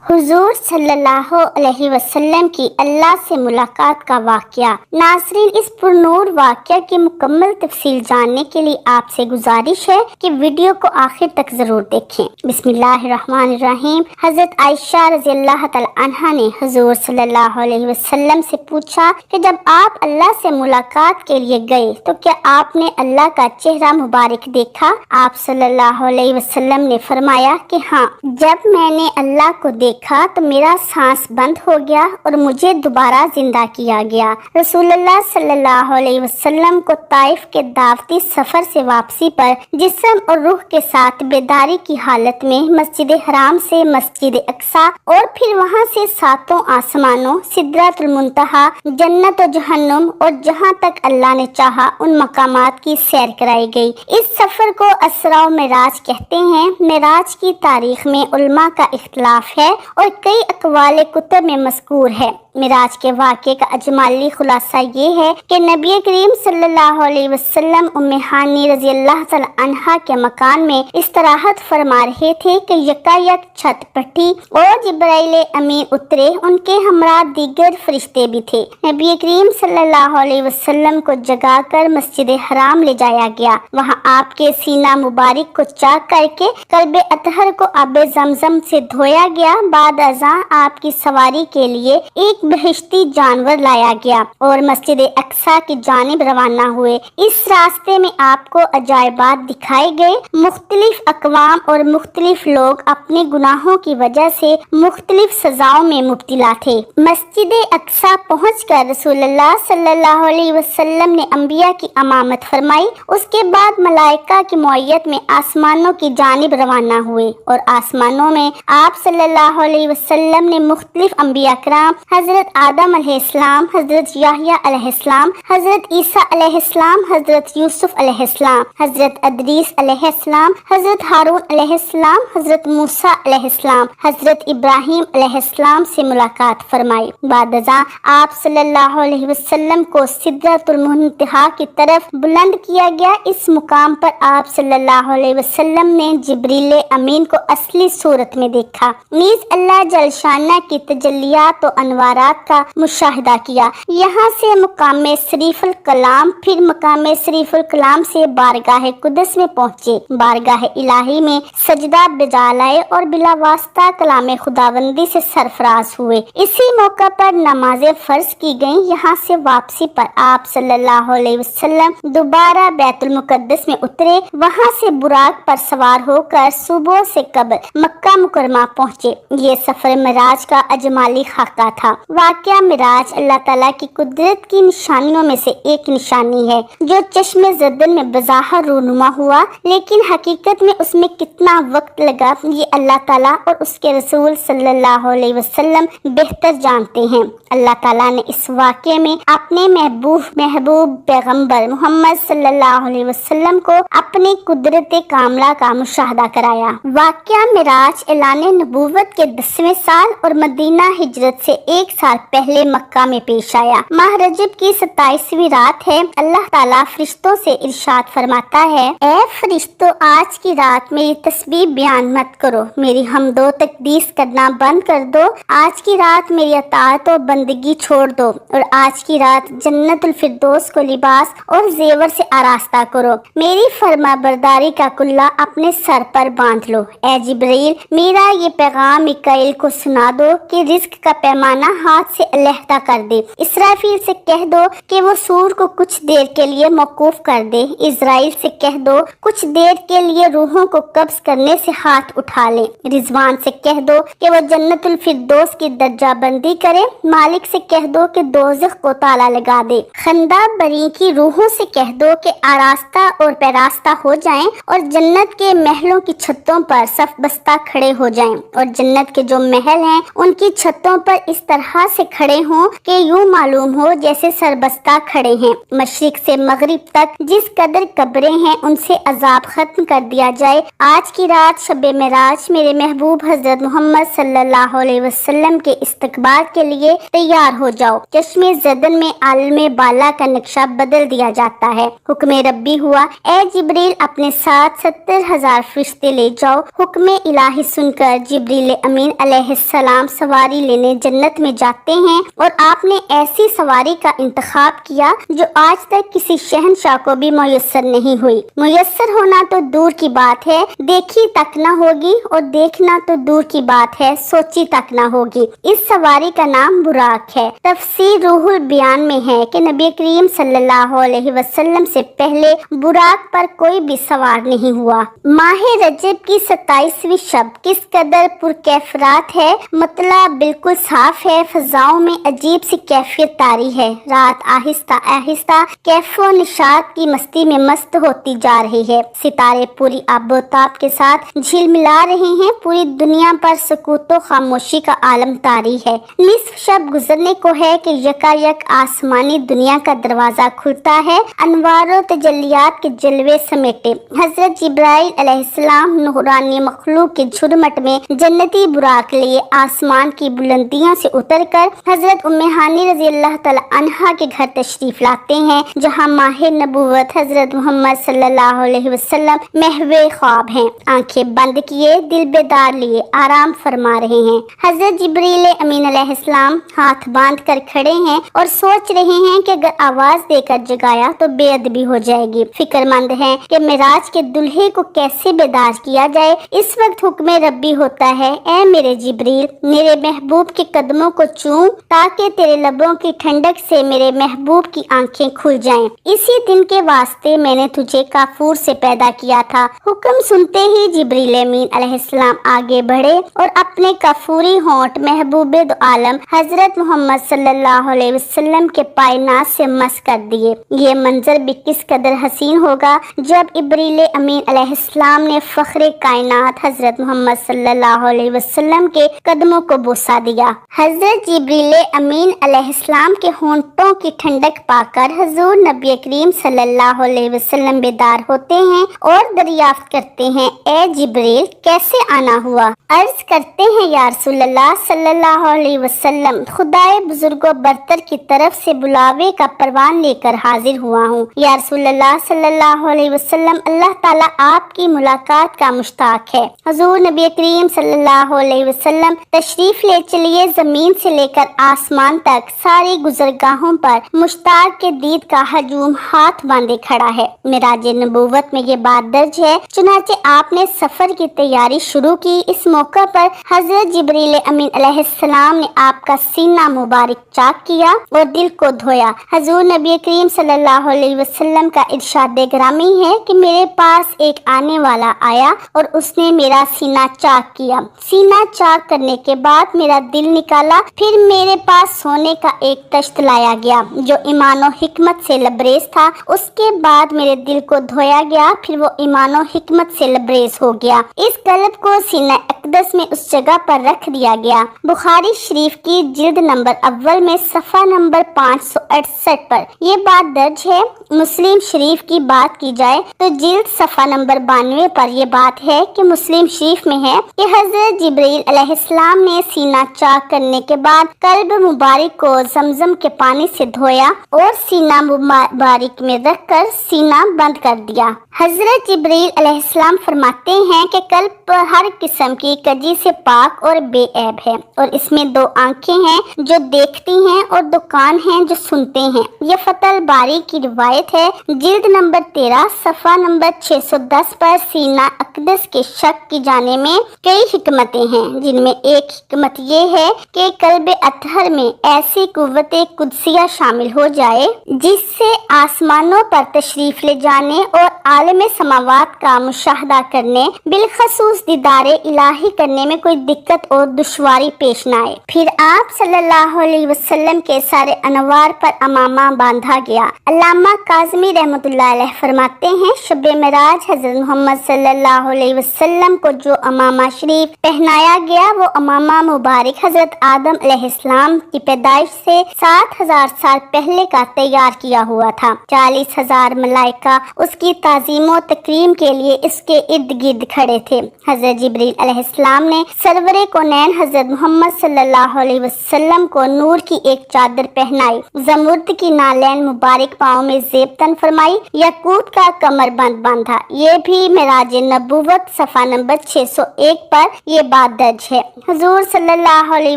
हुजूर सल्लल्लाहु अलैहि वसल्लम की अल्लाह से मुलाकात का वाक़या। नाज़रीन, इस पुरनूर वाक़या की मुकम्मल तफसील जानने के लिए आपसे गुजारिश है कि वीडियो को आखिर तक ज़रूर देखें। बिस्मिल्लाहिर्रहमानिर्रहीम। हज़रत आयशा रज़ियल्लाहु तआला अन्हा ने हुजूर सल्लल्लाहु अलैहि वसल्लम से पूछा कि जब आप अल्लाह से मुलाकात के लिए गए तो क्या आपने अल्लाह का चेहरा मुबारक देखा? आप सल्लल्लाहु अलैहि वसल्लम ने फरमाया कि हाँ, जब मैंने अल्लाह को देखा तो मेरा सांस बंद हो गया और मुझे दोबारा जिंदा किया गया। रसूलुल्लाह सल्लल्लाहु अलैहि वसल्लम को ताइफ के दावती सफर से वापसी पर जिस्म और रूह के साथ बेदारी की हालत में मस्जिद हराम से मस्जिद अक्सा और फिर वहां से सातों आसमानों, सिदरतुल मुंतहा, जन्नत और जहन्नुम और जहां तक अल्लाह ने चाहा उन मकामात की सैर कराई गई। इस सफर को असरा मेराज कहते हैं। मेराज की तारीख में उलमा का इख्तिलाफ है और कई अकवाले कुतुब में मज़कूर है। मिराज के वाक़े का अजमाली खुलासा ये है कि नबी करीम सल्लल्लाहु अलैहि वसल्लम उम्मे हानी रज़ियल्लाहु तआला अन्हा के मकान में इस्तराहत फरमा रहे थे कि यकायक छत फटी और जिब्राइल अमीन उतरे। उनके हमरा दीगर फरिश्ते भी थे। नबी करीम सल्लल्लाहु अलैहि वसल्लम को जगाकर मस्जिद हराम ले जाया गया। वहाँ आपके सीना मुबारक को चाक करके कल्बे अतहर को आबे जमजम से धोया गया। बाद अज़ां आपकी सवारी के लिए एक बहिश्ती जानवर लाया गया और मस्जिद अक्सा की जानिब रवाना हुए। इस रास्ते में आपको अजायबात दिखाए गए। मुख्तलिफ अकवाम और मुख्तलिफ लोग अपने गुनाहों की वजह से मुख्तलिफ सजाओं में मुब्तला थे। मस्जिद अक्सा पहुंचकर रसूलुल्लाह सल्लल्लाहु अलैहि वसल्लम ने अंबिया की अमामत फरमाई। उसके बाद मलाइका की मौयत में आसमानों की जानिब रवाना हुए और आसमानों में आप सल्लल्लाहु अलैहि वसल्लम ने मुख्तलिफ अंबिया कराम, हजरत आदम अलैहिस्सलाम, हजरत याहिया अलैहिस्सलाम, हजरत ईसा अलैहिस्सलाम, हजरत यूसुफ अलैहिस्सलाम, हजरत अदरीस अलैहिस्सलाम, हजरत हारून अलैहिस्सलाम, हजरत मूसा अलैहिस्सलाम, हजरत इब्राहिम अलैहिस्सलाम से मुलाकात फरमाई। बाद अज़ां आप सल्लल्लाहु अलैहि वसल्लम को सिदरतुल मुंतहा की तरफ बुलंद किया गया। इस मुकाम पर आप सल्लल्लाहु अलैहि वसल्लम ने जिब्रील अमीन को असली सूरत में देखा। नीज अल्लाह जलशाना की तजल्लियात और अनवारात का मुशाहिदा किया। यहाँ से मुकाम शरीफुल कलाम, फिर मुकाम शरीफुल कलाम से बारगाह कुदस में पहुँचे। बारगाह इलाही में सजदा बजा लाए और बिला वास्ता कलाम खुदाबंदी से सरफराज हुए। इसी मौका पर नमाजें फर्ज की गयी। यहाँ से वापसी पर आप सल्लल्लाहु अलैहि वसल्लम दोबारा बैतुल मुकद्दस में उतरे। वहाँ से बुराक पर सवार होकर सुबह से कब्र मक्का मुकरमा पहुँचे। ये सफर मिराज का अजमाली खाका था। वाक़या मिराज अल्लाह ताला की कुदरत की निशानियों में से एक निशानी है जो चश्मे ज़दन में बज़ाहिर रूनुमा हुआ, लेकिन हकीकत में उसमें कितना वक्त लगा ये अल्लाह ताला और उसके रसूल सल्लल्लाहु अलैहि वसल्लम बेहतर जानते हैं। अल्लाह ताला ने इस वाक़े में अपने महबूब पैगम्बर मोहम्मद सल्लल्लाहु अलैहि वसल्लम को अपनी कुदरत कामला का मुशाहदा कराया। वाक़या मिराज ऐलान नबूवत के 10वें साल और मदीना हिजरत से 1 साल पहले मक्का में पेश आया। माह रजब की 27वीं रात है। अल्लाह ताला फरिश्तों से इरशाद फरमाता है, ए फरिश्तों, आज की रात मेरी तस्बीह बयान मत करो, मेरी हमदो तकदीस करना बंद कर दो। आज की रात मेरी अताअत और बंदगी छोड़ दो और आज की रात जन्नतुल फिरदौस को लिबास और जेवर से आरास्ता करो। मेरी फरमा बरदारी का कुल्ला अपने सर पर बांध लो। ए जिब्रील, मेरा ये पैगाम मिकाईल को सुना दो कि रिस्क का पैमाना हाथ से अलहदा कर दे। इसराफील से कह दो कि वो सूर को कुछ देर के लिए मौकूफ कर दे। इजराइल से कह दो कुछ देर के लिए रूहों को कब्ज करने से हाथ उठा ले। रिजवान से कह दो कि वो जन्नतुल फिरदौस की दर्जा बंदी करे। मालिक से कह दो कि दोज़ख को ताला लगा दे। खंदा बरी की रूहों से कह दो कि आरास्ता और पैरास्ता हो जाएं और जन्नत के महलों की छतों पर सफ बस्ता खड़े हो जाएं और जन्नत के जो महल हैं उनकी छतों पर इस तरह से खड़े हों कि यूं मालूम हो जैसे सरबस्ता खड़े हैं। मशरिक से मगरिब तक जिस कदर कब्रें हैं उनसे अजाब खत्म कर दिया जाए। आज की रात शबे मेराज मेरे महबूब हजरत मोहम्मद सल्लल्लाहु अलैहि वसल्लम के इस्तकबाल के लिए तैयार हो जाओ। चश्मे ज़दन में आलमे बाला का नक्शा बदल दिया जाता है। हुक्म रब्बी हुआ, ए जिब्रील, अपने साथ 70,000 फरिश्ते ले जाओ। हुक्म इलाही सुनकर जिब्रील अमीन अलैहिस्सलाम सवारी लेने जन्नत में जाते हैं और आपने ऐसी सवारी का इंतखाब किया जो आज तक किसी शहंशाह को भी मुयस्सर नहीं हुई। मुयस्सर होना तो दूर की बात है, देखी तक न होगी, और देखना तो दूर की बात है, सोची तक न होगी। इस सवारी का नाम बुराक है। तफसीर रूहुल बयान में है कि नबी करीम सल्लल्लाहु अलैहि वसल्लम से पहले बुराक पर कोई भी सवार नहीं हुआ। माह रजब की 27वीं शब किस कदर पुरकैफरात है। मतलब बिल्कुल साफ है, फजाओं में अजीब सी कैफियत तारी है। रात आहिस्ता आहिस्ता कैफो निशात की मस्ती में मस्त होती जा रही है। सितारे पूरी आबोताब के साथ झिलमिला रहे हैं। पूरी दुनिया पर सुकूतो खामोशी का आलम तारी है। निस्फ शब गुजरने को है कि यकायक आसमानी दुनिया का दरवाजा खुलता है। अनवारो तजल्लियात के जलवे समेटे हजरत जिब्राइल अलैहिस्सलाम नूरानी मखलूक के झुरमट में जन्नती बुराक लिए आसमान की बुलंदियों से उतरकर हजरत उम्मे हानी रजी अल्लाह तआला अन्हा के घर तशरीफ लाते हैं, जहां माह नबूवत हजरत मोहम्मद सल्लल्लाहु अलैहि वसल्लम महवे ख्वाब हैं। आंखें बंद किए दिल बेदार लिए आराम फरमा रहे हैं। हजरत जिब्रील अमीन अलैहिस्सलाम हाथ बांध कर खड़े हैं और सोच रहे हैं कि अगर आवाज देकर जगाया तो बेअदबी हो जाएगी। फिक्रमंद हैं कि मिराज के दुल्हे को कैसे बेदार किया जाए। इस वक्त हुक्म रब्बी होता है, ऐ मेरे जिब्रील, मेरे महबूब के कदमों को चूम ताकि तेरे लबों की ठंडक से मेरे महबूब की आंखें खुल जाएं। इसी दिन के वास्ते मैंने तुझे काफूर से पैदा किया था। हुक्म सुनते ही जिब्रील अमीन अलैहिस्सलाम आगे बढ़े और अपने काफूरी होंठ महबूबे दो आलम हजरत मोहम्मद सल्लल्लाहु अलैहि वसल्लम के पायनाज से मस कर दिए। ये मंजर भी किस कदर हसीन होगा जब इब्रील अमीन अलैहिस्सलाम ने फख्रे कायनात हजरत मोहम्मद सल्लल्लाहु अलैहि वसल्लम के कदमों को बोसा दिया। हजरत जिब्रील अमीन अलैहिस्सलाम के होंठों की ठंडक पाकर हुजूर नबी करीम सल्लल्लाहु अलैहि वसल्लम बेदार होते हैं और दरियाफ्त करते हैं, ए जिब्रील कैसे आना हुआ। अर्ज करते हैं, या रसूलल्लाह सल्लल्लाहु अलैहि वसल्लम, खुदाए बुजुर्गो बरतर की तरफ से बुलावे का परवान लेकर हाजिर हुआ हूँ। या रसूलल्लाह सल्लल्लाहु अलैहि वसल्लम, अल्लाह ताला आपकी मुलाकात का मुश्ताक है। हुजूर नबी करीम सल्लल्लाहु अलैहि वसल्लम तशरीफ ले चलिए। जमीन से लेकर आसमान तक सारी गुजरगाहों पर मुश्ताक के दीद का हजूम हाथ बांधे खड़ा है। मिराज नबूवत में ये बात दर्ज है। चुनाचे आपने सफर की तैयारी शुरू की। इस मौका पर हजरत जिब्रील अमीन अलैहिस्सलाम ने आपका सीना मुबारक चाक किया और दिल को धोया। हुजूर नबी करीम सल्लल्लाहु अलैहि वसल्लम का इरशाद ग्रामी है कि मेरे पास एक आने वाला आया और उसने मेरा सीना चाक किया। सीना चाक करने के बाद मेरा दिल निकाला। फिर मेरे पास सोने का एक तश्त लाया गया जो ईमान और हिकमत से लबरेज था। उसके बाद मेरे दिल को धोया गया, फिर वो ईमान और हिकमत से लबरेज हो गया। इस कल्ब को सीना अक़दस में उस जगह पर रख दिया गया। बुखारी शरीफ की जिल्द नंबर अव्वल में सफ़ा नंबर 568 पर यह बात दर्ज है। मुस्लिम शरीफ की बात की जाए तो जिल्द सफ़ा नंबर 92 पर यह बात है कि मुस्लिम शरीफ में है कि हजरत जिब्रील अलैहिस्सलाम ने सीना चाक करने के बाद कल्ब मुबारक को जमजम के पानी से धोया और सीना मुबारक में रखकर सीना बंद कर दिया। हजरत जिब्रील अलैहिस्सलाम फरमाते हैं कि कल्ब हर किस्म की कजी से पाक और बेऐब है और इसमें दो आंखें हैं जो देखती हैं और दो कान हैं जो सुनते हैं। यह फतल बारी की रिवायत है। जिल्द नंबर 13 सफ़ा नंबर 610 पर सीना अक़दस के शक की जाने में कई हिकमतें हैं, जिनमें एक हिकमत ये है कि कल्ब अतहर में ऐसी कुव्वत कुदसिया शामिल हो जाए जिससे आसमानों पर तशरीफ ले जाने और आलम समावात का मुशाहदा करने बिलखसूस दीदारे इलाही करने में कोई दिक्कत और दुश्वारी पेश न आए। फिर आप सल्लल्लाहु अलैहि वसल्लम के सारे अनवार पर अमामा बांधा गया। अल्लामा काज़मी रहमतुल्लाह अलैह फरमाते हैं, शब मेराज हजरत मोहम्मद सल्लल्लाहु अलैहि वसल्लम को जो अमामा शरीफ पहनाया गया वो अमामा मुबारक हजरत आदम अलैहिस्सलाम की पैदाइश से 7000 साल पहले का तैयार किया हुआ था। 40,000 मलाइका उसकी ताज़ीम तकरीम के लिए इसके इर्द गिर्द खड़े थे। हजरत जिब्रील अलैहिस्सलाम ने सरवरे कौनैन हजरत मोहम्मद सल्लल्लाहु अलैहि वसल्लम को नूर की एक चादर पहनाई, जमुर्द की नालैन मुबारक पाँव में जेब तन फरमाई, याकूत का कमर बंद बांधा। ये भी मेराज नबूवत सफ़ा नंबर 601 पर ये बात बात दर्ज है। हुजूर सल्लल्लाहु अलैहि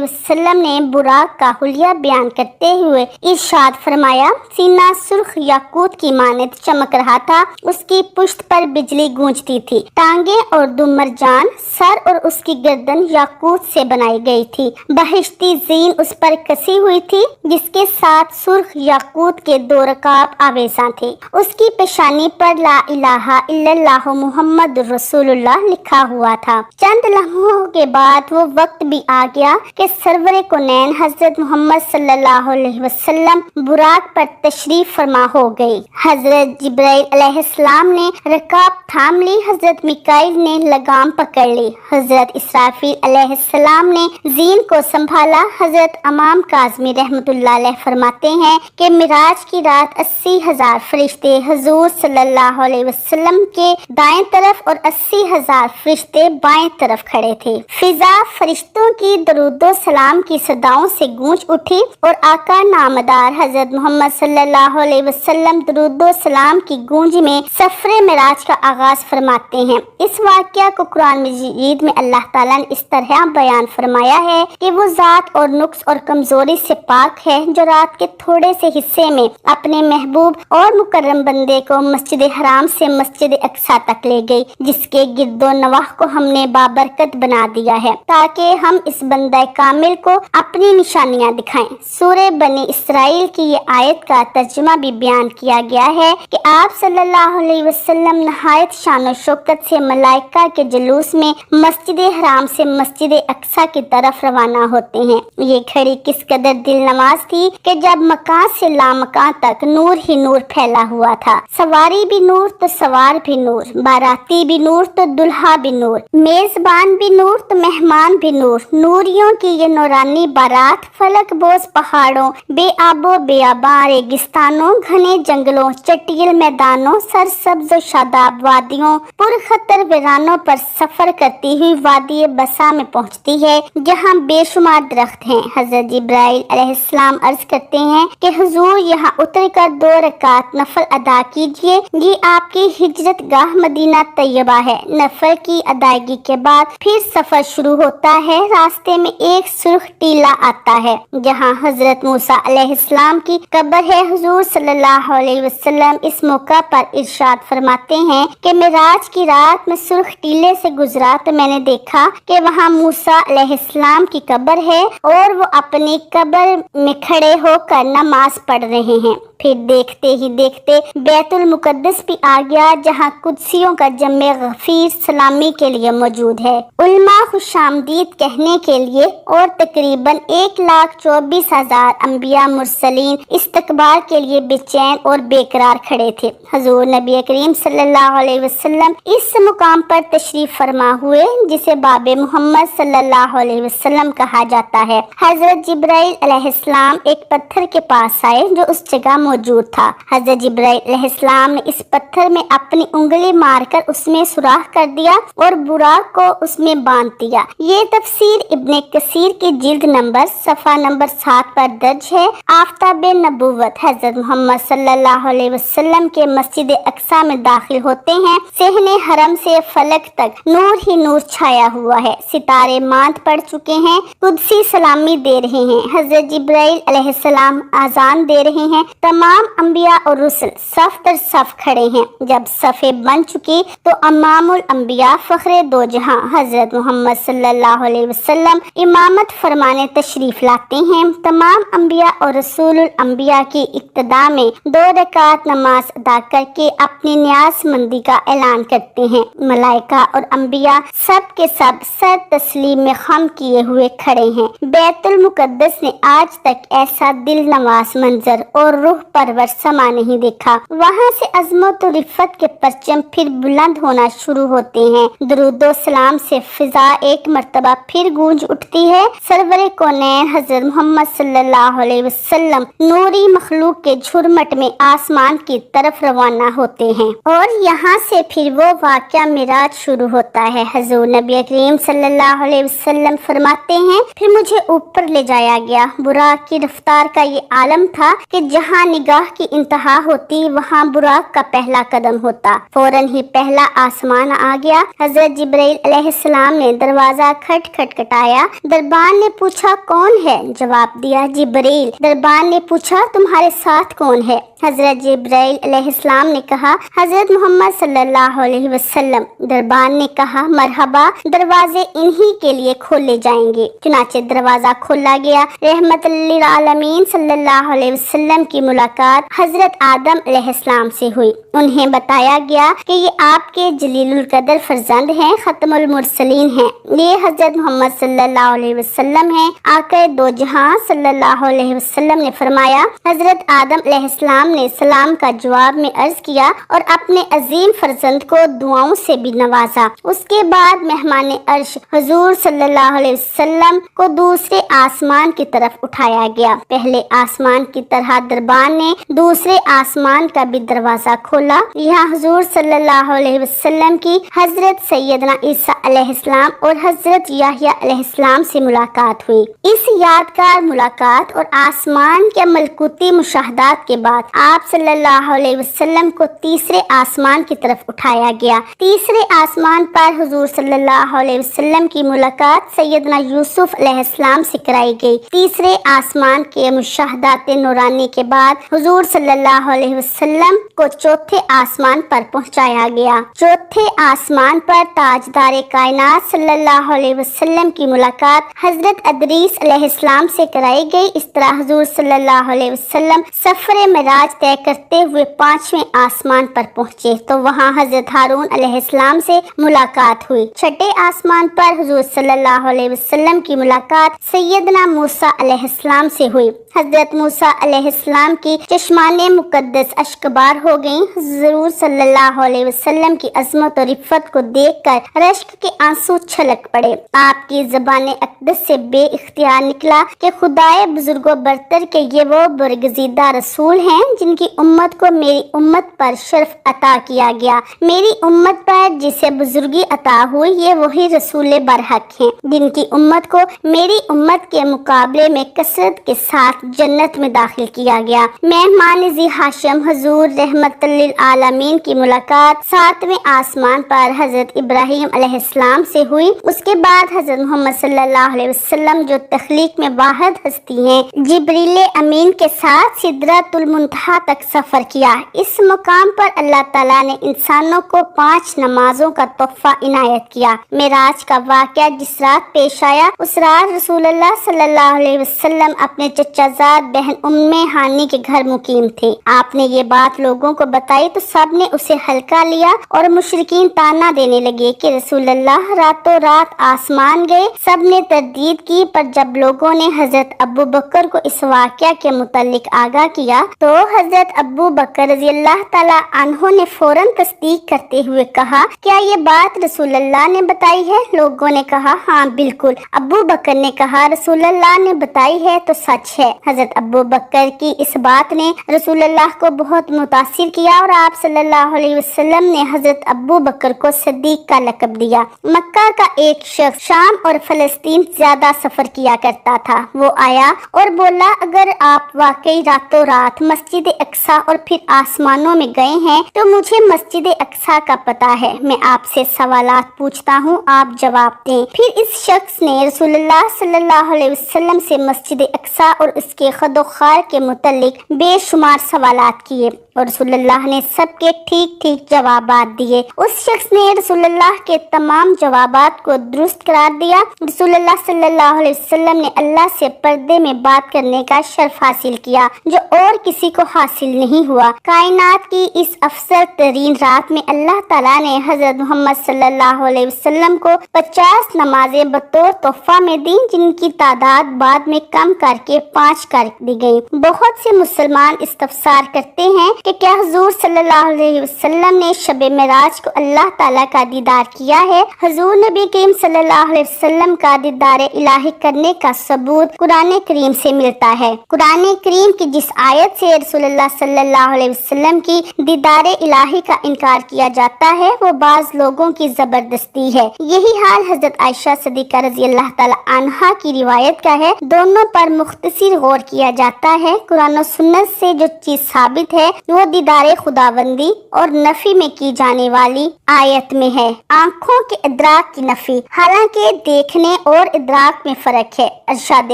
वसल्लम ने बुराक का हुलिया बयान करते हुए इरशाद फरमाया, सीना सुर्ख याकूत की मानद चमक रहा था, उसकी पुश्त पर बिजली गूंजती थी, टांगे और दुम मरजान, सर और उसकी गर्दन याकूत से बनाई गई थी, बहिश्ती जीन उस पर कसी हुई थी जिसके साथ सुर्ख याकूत के 2 रकाब आवेजा थे। उसकी पेशानी पर ला इलाहा इल्लल्लाह मुहम्मद रसूलुल्लाह लिखा हुआ था। चंद लम्हों के बाद वो वक्त भी आ गया कि सरवरे कोनैन हजरत मोहम्मद सल्लल्लाहु अलैहि वसल्लम बुराक पर तशरीफ फरमा हो गई। हजरत जिब्राइल अलैहिस्सलाम ने रकाब थाम ली, हजरत मिकाइल ने लगाम पकड़ ली, हजरत इसराफील अलैहिस्सलाम ने जीन को संभाला। हजरत इमाम काज़मी रहमतुल्लाह अलैह फरमाते हैं कि मिराज की रात 80,000 फरिश्ते हुजूर सल्लल्लाहु अलैहि वसल्लम के दाएं तरफ और 80,000 फरिश्ते बाएं तरफ खड़े थे। फिजा फरिश्तों की दरूदो सलाम की सदाओं से गूंज उठी और आका नामदार हजरत मोहम्मद सल्लल्लाहु अलैहि वसल्लम दरूदो सलाम की गूंज में सफरे मिराज का आगाज फरमाते हैं। इस वाक़या को कुरान मजीद में अल्लाह ताला ने इस तरह बयान फरमाया है कि वो जात और नुक्स और कमजोरी से पाक है जो रात के थोड़े से हिस्से में अपने महबूब और मुकर्रम बंदे को मस्जिद हराम से मस्जिद अक्सा तक ले गई, जिसके गिरदो नवाह को हमने बाबरकत बना दिया है ताकि हम इस बंदा कामिल को अपनी निशानियां दिखाएं। सूरह बनी इसराइल की ये आयत का तर्जुमा भी बयान किया गया है कि आप सल्लल्लाहु अलैहि वसल्लम नहायत शान और शौकत से मलाइका के जुलूस में मस्जिद हराम से मस्जिद अक्सा की तरफ रवाना होते हैं। ये घड़ी किस कदर दिल नवाज थी कि जब मकान से लामकान तक नूर ही नूर फैला हुआ था। सवारी भी नूर तो सवार भी नूर, बाराती भी नूर तो दुल्हा भी नूर, मेजबान भी नूर तो मेहमान भी नूर। नूरियों की ये नूरानी बारात फलक बोझ पहाड़ों, बेआबो बेआबा रेगिस्तानों, घने जंगलों, चटियल मैदानों, सरसब्ज और शादाब वादियों, पुरखतर वीरानों पर सफर करती हुई वादी बसा में पहुंचती है जहां बेशुमार दरख्त हैं। हजरत जिब्राइल अलैहिस्सलाम अर्ज करते हैं कि हुजूर यहाँ उतर कर 2 रकात नफल अदा कीजिए, ये आपकी हिजरत गाह मदीना तैयबा है। नफल की अदायगी के बाद फिर सफर शुरू होता है। रास्ते में एक सुर्ख टीला आता है जहाँ हजरत मूसा अलैहिस्सलाम की कब्र है। हुजूर सल्लल्लाहु अलैहि वसल्लम इस मौका पर इरशाद फरमाते हैं कि मिराज की रात में सुर्ख टीले से गुजरा तो मैंने देखा कि वहाँ मूसा अलैहिस्सलाम की कब्र है और वो अपनी कब्र में खड़े होकर नमाज पढ़ रहे हैं। फिर देखते ही देखते बैतुल मुकद्दस भी आ गया जहाँ कुदसियों का जम्मे गफीर सलामी के लिए मौजूद है, उल्मा खुशामदीद कहने के लिए और तकरीबन 1,24,000 अंबिया मुरसलीन इस्तकबाल के लिए बेचैन और बेकरार खड़े थे। हुजूर नबी करीम सल्लल्लाहु अलैहि वसल्लम इस मुकाम पर तशरीफ फरमा हुए जिसे बाबे मोहम्मद सल्लल्लाहु अलैहि वसल्लम कहा जाता है। हजरत जिब्राइल अलैहिस्सलाम एक पत्थर के पास आए जो उस जगह मौजूद था। हजरत जिब्राइल अलैहिस्सलाम ने इस पत्थर में अपनी उंगली मारकर उसमें सुराख कर दिया और बुराक को उसमें बांध दिया। ये तफसीर इब्ने कसीर की जिल्द नंबर सफ़ा नंबर 7 पर दर्ज है। आफ्ताब नबुव्वत हजरत मोहम्मद सल्लल्लाहु अलैहि वसल्लम के मस्जिद अक्सा में दाखिल होते हैं। सहने हरम से फलक तक नूर ही नूर छाया हुआ है। सितारे मांद पड़ चुके हैं, कुदसी सलामी दे रहे हैं। हजरत जिब्राइल अलैहिस्सलाम आजान दे रहे हैं। तमाम अंबिया और रुsul सफ दर सफ खड़े हैं। जब सफ़े बन चुकी तो अमामुल अंबिया फखरे दो जहां हजरत मोहम्मद सल्लल्लाहु अलैहि वसल्लम इमामत फरमाने तशरीफ लाते हैं। तमाम अंबिया और रसूलुल अंबिया की इक्तदा में 2 रकात नमाज अदा करके अपनी न्याज़मंदी का ऐलान करते हैं। मलाइका और अंबिया सब के सब सर तस्लीम में खम किए हुए खड़े हैं। बैतुल मुकद्दस ने आज तक ऐसा दिल नवाज मंजर और रूह परवर समा नहीं देखा। वहाँ से अजमत और रिफत के परचम फिर बुलंद होना शुरू होते हैं। दरूदो सलाम से फिजा एक मर्तबा फिर गूंज उठती है। सरवरे कौनैन हजरत मोहम्मद सल्लल्लाहु अलैहि वसल्लम नूरी मखलूक के झुरमट में आसमान की तरफ रवाना होते हैं और यहाँ से फिर वो वाक़या मिराज शुरू होता है। हुजूर नबी करीम सल्लल्लाहु अलैहि वसल्लम फरमाते हैं, फिर मुझे ऊपर ले जाया गया। बुराक की रफ्तार का ये आलम था कि जहाँ نگاہ کی انتہا ہوتی وہاں براق کا پہلا قدم ہوتا۔ فوراً ہی پہلا آسمان آ گیا۔ حضرت جبرائیل علیہ السلام نے دروازہ کھٹکھٹایا۔ دربان نے پوچھا کون ہے؟ جواب دیا جبرائیل۔ دربان نے پوچھا تمہارے ساتھ کون ہے؟ حضرت جبرائیل علیہ السلام نے کہا حضرت محمد صلی اللہ علیہ وسلم۔ دربان نے کہا مرحبا، دروازے انہی کے لیے کھولے جائیں گے۔ چنانچہ دروازہ کھولا گیا۔ رحمت للعالمین صلی اللہ علیہ وسلم کی ملاقات حضرت آدم علیہ السلام سے ہوئی۔ انہیں بتایا گیا کہ یہ آپ کے جلیل القدر فرزند ہیں، ختم المرسلین ہیں، یہ حضرت محمد صلی اللہ علیہ وسلم ہیں۔ آقا دو جہاں صلی اللہ علیہ وسلم نے فرمایا حضرت آدم علیہ السلام نے سلام کا جواب میں عرض کیا اور اپنے عظیم فرزند کو دعاؤں سے بھی نوازا۔ اس کے بعد مہمان عرش حضور صلی اللہ علیہ وسلم کو دوسرے آسمان کی طرف اٹھایا گیا۔ پہلے آسمان کی طرح دربان نے دوسرے آسمان کا بھی دروازہ کھولا۔ یہاں حضور صلی اللہ علیہ وسلم کی حضرت سیدنا عیسیٰ علیہ السلام اور حضرت یحییٰ علیہ السلام سے ملاقات ہوئی۔ اس یادگار ملاقات اور آسمان کے ملکوتی مشاہدات کے بعد آپ صلی اللہ علیہ وسلم کو تیسرے آسمان کی طرف اٹھایا گیا۔ تیسرے آسمان پر حضور صلی اللہ علیہ وسلم کی ملاقات سیدنا یوسف علیہ السلام سے کرائی گئی۔ تیسرے آسمان کے مشاہدات نورانی کے بعد حضور صلی اللہ علیہ وسلم کو چوتھے آسمان پر پہنچایا گیا۔ چوتھے آسمان پر تاجدار کائنات صلی اللہ علیہ وسلم کی ملاقات حضرت ادریس علیہ السلام سے کرائی گئی۔ اس طرح حضور صلی اللہ علیہ وسلم سفر معراج طے کرتے ہوئے پانچویں آسمان پر پہنچے تو وہاں حضرت ہارون علیہ السلام سے ملاقات ہوئی۔ چھٹے آسمان پر حضور صلی اللہ علیہ وسلم کی ملاقات سیدنا موسیٰ علیہ السلام سے ہوئی۔ حضرت موسیٰ علیہ السلام کی چشمان مقدس اشکبار ہو گئیں۔ حضور صلی اللہ علیہ وسلم کی عظمت اور عفت کو دیکھ کر رشک کے آنسو چھلک پڑے۔ آپ کی زبان اقدس سے بے اختیار نکلا کہ خدائے بزرگ و برتر کے یہ وہ برگزیدہ رسول ہیں جن کی امت کو میری امت پر شرف عطا کیا گیا۔ میری امت پر جسے بزرگی عطا ہوئی یہ وہی رسول برحق ہیں جن کی امت کو میری امت کے مقابلے میں کثرت کے ساتھ جنت میں داخل کیا گیا۔ مہمان ذی ہاشم حضور رحمت للعالمین کی ملاقات ساتویں آسمان پر حضرت ابراہیم علیہ السلام سے ہوئی۔ اس کے بعد حضرت محمد صلی اللہ علیہ وسلم جو تخلیق میں واحد ہستی ہیں جبریل امین کے ساتھ سدرۃ المنتہا تک سفر کیا۔ اس مقام پر اللہ تعالیٰ نے انسانوں کو 5 نمازوں کا تحفہ عنایت کیا۔ معراج کا واقعہ جس رات پیش آیا اس رات رسول اللہ صلی اللہ علیہ وسلم اپنے چچا زاد بہن ام ہانی کے گھر مقیم تھے۔ آپ نے یہ بات لوگوں کو بتائی تو سب نے اسے ہلکا لیا اور مشرکین تانا دینے لگے کہ رسول اللہ راتوں رات آسمان گئے۔ سب نے تردید کی پر جب لوگوں نے حضرت ابو بکر کو اس واقعہ کے متعلق آگاہ کیا تو حضرت ابو بکر رضی اللہ تعالیٰ عنہ نے فوراً تصدیق کرتے ہوئے کہا کیا یہ بات رسول اللہ نے بتائی ہے؟ لوگوں نے کہا ہاں بالکل۔ ابو بکر نے کہا رسول اللہ نے بتائی ہے تو سچ ہے۔ حضرت ابو بکر کی اس بات نے رسول اللہ کو بہت متاثر کیا اور آپ صلی اللہ علیہ وسلم نے حضرت ابو بکر کو صدیق کا لقب دیا۔ مکہ کا ایک شخص شام اور فلسطین زیادہ سفر کیا کرتا تھا۔ وہ آیا اور بولا اگر آپ واقعی راتوں رات مسجد اقصی اور پھر آسمانوں میں گئے ہیں تو مجھے مسجد اقصی کا پتہ ہے، میں آپ سے سوالات پوچھتا ہوں، آپ جواب دیں۔ پھر اس شخص نے رسول اللہ صلی اللہ علیہ وسلم سے مسجد اقصی اور اس کے خد و خال کے متعلق بے شمار سوالات کیے اور رسول اللہ نے سب کے ٹھیک ٹھیک جوابات دیے۔ اس شخص نے رسول اللہ کے تمام جوابات کو درست قرار دیا۔ رسول اللہ صلی اللہ علیہ وسلم نے اللہ سے پردے میں بات کرنے کا شرف حاصل کیا جو اور کسی کو حاصل نہیں ہوا۔ کائنات کی اس افضل ترین رات میں اللہ تعالیٰ نے حضرت محمد صلی اللہ علیہ وسلم کو 50 نمازیں بطور تحفہ میں دیں جن کی تعداد بعد میں کم کر کے 5 کر دی گئی۔ بہت سے مسلمان استفسار کرتے ہیں کہ کیا حضور صلی اللہ علیہ وسلم نے شب معراج کو اللہ تعالیٰ کا دیدار کیا ہے؟ حضور نبی کریم صلی اللہ علیہ وسلم کا دیدار الہی کرنے کا ثبوت قرآن کریم سے ملتا ہے۔ قرآن کریم کی جس آیت سے رسول اللہ صلی اللہ علیہ وسلم کی دیدار الہی کا انکار کیا جاتا ہے وہ بعض لوگوں کی زبردستی ہے۔ یہی حال حضرت عائشہ صدیقہ رضی اللہ تعالی عنہا کی روایت کا ہے۔ دونوں پر مختصر غور کیا جاتا ہے۔ قرآن و سنت سے جو چیز ثابت ہے وہ دیدار خداوندی اور نفی میں کی جانے والی آیت میں ہے۔ آنکھوں کے ادراک کی نفی، حالانکہ دیکھنے اور ادراک میں فرق ہے، ارشاد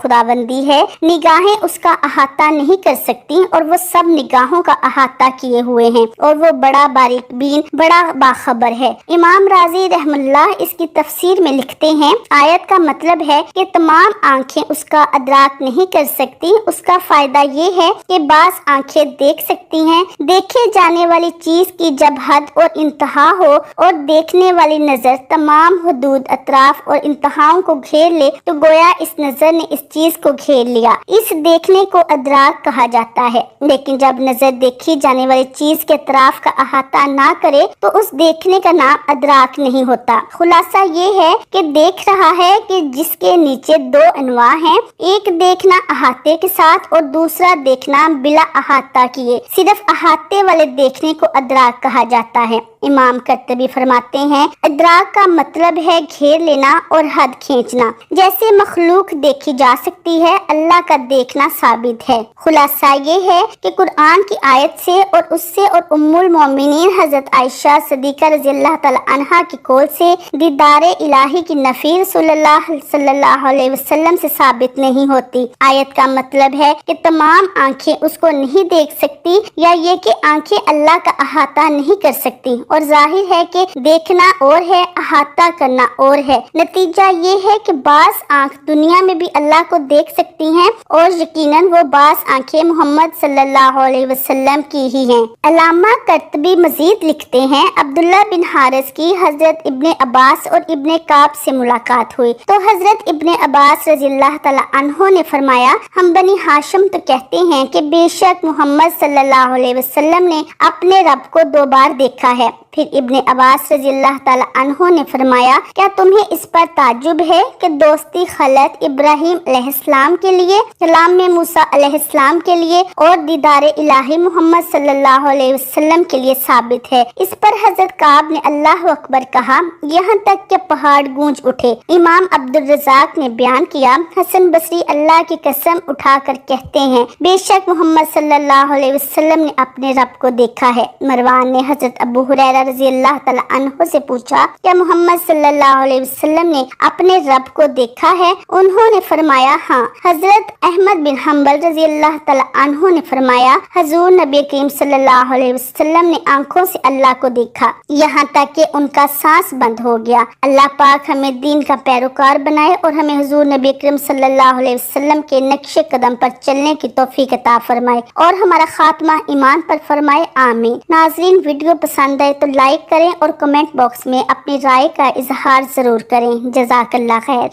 خداوندی ہے نگاہیں اس کا احاطہ نہیں کر سکتی اور وہ سب نگاہوں کا احاطہ کیے ہوئے ہیں اور وہ بڑا باریک بین، بڑا باخبر ہے۔ امام رازی رحم اللہ اس کی تفسیر میں لکھتے ہیں آیت کا مطلب ہے کہ تمام آنکھیں اس کا ادراک نہیں کر سکتی۔ اس کا فائدہ یہ ہے کہ بعض آنکھیں دیکھ سکتی ہیں، دیکھے جانے والی چیز کی جب حد اور انتہا ہو اور دیکھنے والی نظر تمام حدود، اطراف اور انتہاؤں کو گھیر لے تو گویا اس نظر نے اس چیز کو گھیر لیا۔ اس دیکھنے کو ادراک کہا جاتا ہے، لیکن جب نظر دیکھی جانے والی چیز کے اطراف کا احاطہ نہ کرے تو اس دیکھنے کا نام ادراک نہیں ہوتا۔ خلاصہ یہ ہے کہ دیکھ رہا ہے کہ جس کے نیچے دو انواع ہیں، ایک دیکھنا احاطے کے ساتھ اور دوسرا دیکھنا بلا احاطہ کیے۔ صرف احاطے والے دیکھنے کو ادراک کہا جاتا ہے۔ امام قرطبی فرماتے ہیں ادراک کا مطلب ہے گھیر لینا اور حد کھینچنا۔ جیسے مخلوق دیکھی جا سکتی ہے، اللہ کا دیکھنا ثابت ہے۔ خلاصہ یہ ہے کہ قرآن کی آیت سے اور اس سے اور ام المومنین حضرت عائشہ صدیقہ رضی اللہ تعالی عنہا کی قول سے دیدار الہی کی نفی رسول اللہ صلی اللہ علیہ وسلم سے ثابت نہیں ہوتی۔ آیت کا مطلب ہے کہ تمام آنکھیں اس کو نہیں دیکھ سکتی یا یہ کہ آنکھیں اللہ کا احاطہ نہیں کر سکتی، اور ظاہر ہے کہ دیکھنا اور ہے، احاطہ کرنا اور ہے۔ نتیجہ یہ ہے کہ بعض آنکھ دنیا میں بھی اللہ کو دیکھ سکتی ہیں اور یقیناً وہ بعض آنکھیں محمد صلی اللہ علیہ وسلم کی ہی ہیں۔ علامہ قرطبی مزید لکھتے ہیں عبداللہ بن حارث کی حضرت ابن عباس اور ابن کعب سے ملاقات ہوئی تو حضرت ابن عباس رضی اللہ تعالی عنہ نے فرمایا ہم بنی ہاشم تو کہتے ہیں کہ بے شک محمد صلی اللہ علیہ وسلم نے اپنے رب کو 2 بار دیکھا ہے۔ پھر ابن عباس رضی اللہ تعالی عنہ نے فرمایا کیا تمہیں اس پر تعجب ہے کہ دوستی خلط ابراہیم علیہ السلام کے لیے، کلام میں موسیٰ علیہ السلام کے لیے اور دیدار الہی محمد صلی اللہ علیہ وسلم کے لیے ثابت ہے؟ اس پر حضرت کعب نے اللہ اکبر کہا یہاں تک کہ پہاڑ گونج اٹھے۔ امام عبدالرزاق نے بیان کیا حسن بصری اللہ کی قسم اٹھا کر کہتے ہیں بے شک محمد صلی اللہ علیہ وسلم نے اپنے رب کو دیکھا ہے۔ مروان نے حضرت ابو ہریرہ رضی اللہ تعالی عنہ سے پوچھا کیا محمد صلی اللہ علیہ وسلم نے اپنے رب کو دیکھا ہے؟ انہوں نے فرمایا ہاں۔ حضرت احمد بن حنبل رضی اللہ تعالی عنہ نے فرمایا حضور نبی کریم صلی اللہ علیہ وسلم نے آنکھوں سے اللہ کو دیکھا یہاں تک کہ ان کا سانس بند ہو گیا۔ اللہ پاک ہمیں دین کا پیروکار بنائے اور ہمیں حضور نبی کریم صلی اللہ علیہ وسلم کے نقش قدم پر چلنے کی توفیق عطا فرمائے اور ہمارا خاتمہ ایمان پر فرمائے، آمین۔ ناظرین ویڈیو پسند آئے تو لائک کریں اور کمنٹ باکس میں اپنی رائے کا اظہار ضرور کریں۔ جزاک اللہ خیر۔